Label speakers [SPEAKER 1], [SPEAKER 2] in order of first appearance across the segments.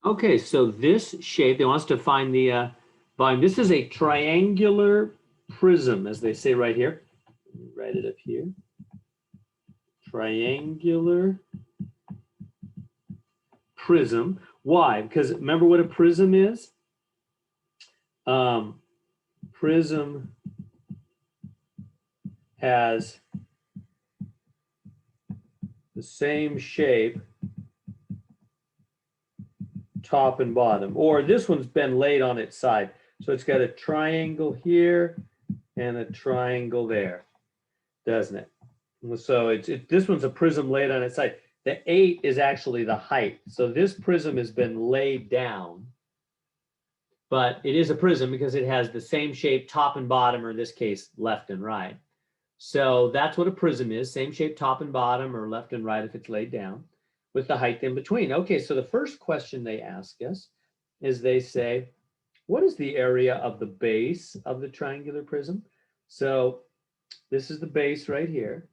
[SPEAKER 1] Okay, so this shape, they want us to find the volume. This is a triangular prism, as they say right here. Let me write it up here. Triangular prism. Why? Because remember what a prism is? Prism has the same shape top and bottom, or this one's been laid on its side. So it's got a triangle here and a triangle there, doesn't it? So this one's a prism laid on its side. The 8 is actually the height. So this prism has been laid down, but it is a prism because it has the same shape top and bottom, or in this case, left and right. So that's what a prism is, same shape top and bottom, or left and right if it's laid down, with the height in between. Okay, so the first question they ask us is they say, what is the area of the base of the triangular prism? So this is the base right here.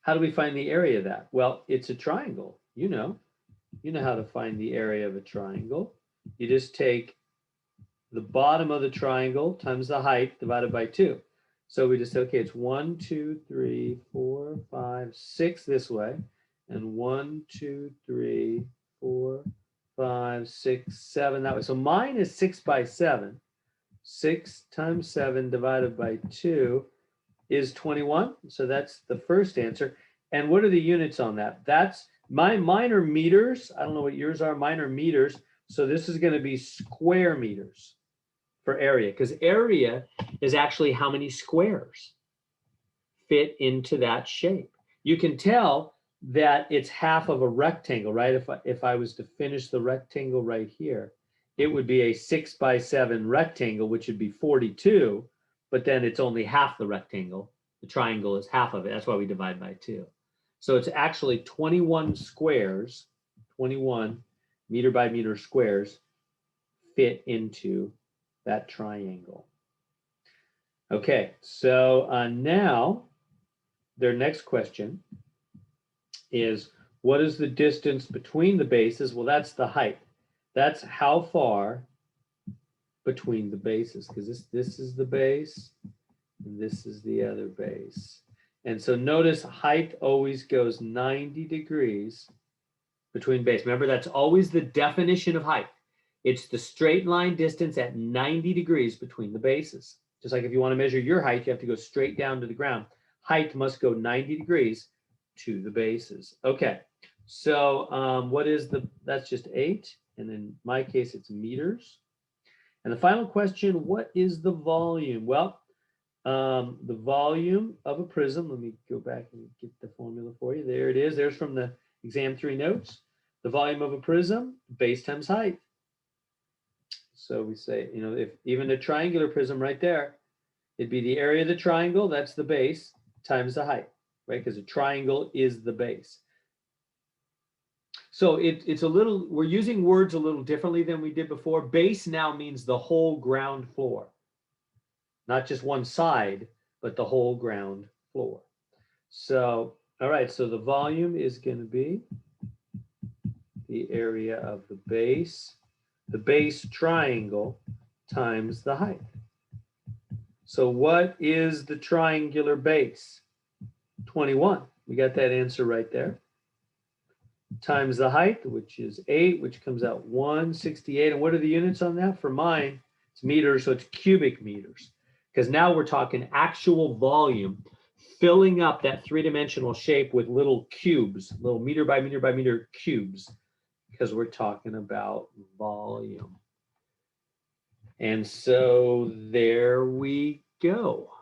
[SPEAKER 1] How do we find the area of that? Well, it's a triangle. You know how to find the area of a triangle. You just take the bottom of the triangle times the height divided by 2. So we just say, okay, it's 1, 2, 3, 4, 5, 6 this way, and 1, 2, 3, 4, 5, 6, 7 that way. So mine is 6 by 7. 6 times 7 divided by 2 is 21. So that's the first answer. And what are the units on that? That's mine are meters. I don't know what yours are. Mine are meters. So this is going to be square meters for area, because area is actually how many squares fit into that shape. You can tell that it's half of a rectangle, right? If I was to finish the rectangle right here, it would be a 6 by 7 rectangle, which would be 42, but then it's only half the rectangle. The triangle is half of it. That's why we divide by 2. So it's actually 21 squares, 21 meter by meter squares fit into that triangle. Okay, so now their next question is, what is the distance between the bases? Well, that's the height. That's how far between the bases, because this is the base, and this is the other base. And so notice height always goes 90 degrees between base. Remember, that's always the definition of height. It's the straight line distance at 90 degrees between the bases. Just like if you want to measure your height, you have to go straight down to the ground. Height must go 90 degrees to the bases. Okay, so what is that's just 8. And in my case, it's meters. And the final question, what is the volume? Well, the volume of a prism, let me go back and get the formula for you. There it is. There's from the exam 3 notes. The volume of a prism, base times height. So we say, if even a triangular prism right there, it'd be the area of the triangle, that's the base, times the height, right? Because a triangle is the base. So it's a little, we're using words a little differently than we did before. Base now means the whole ground floor. Not just one side, but the whole ground floor. So, all right, so the volume is going to be the area of the base triangle times the height. So what is the triangular base? 21. We got that answer right there. Times the height, which is 8, which comes out 168. And what are the units on that? For mine, it's meters, so it's cubic meters. Because now we're talking actual volume, filling up that 3-dimensional shape with little cubes, little meter by meter by meter cubes, because we're talking about volume. And so there we go.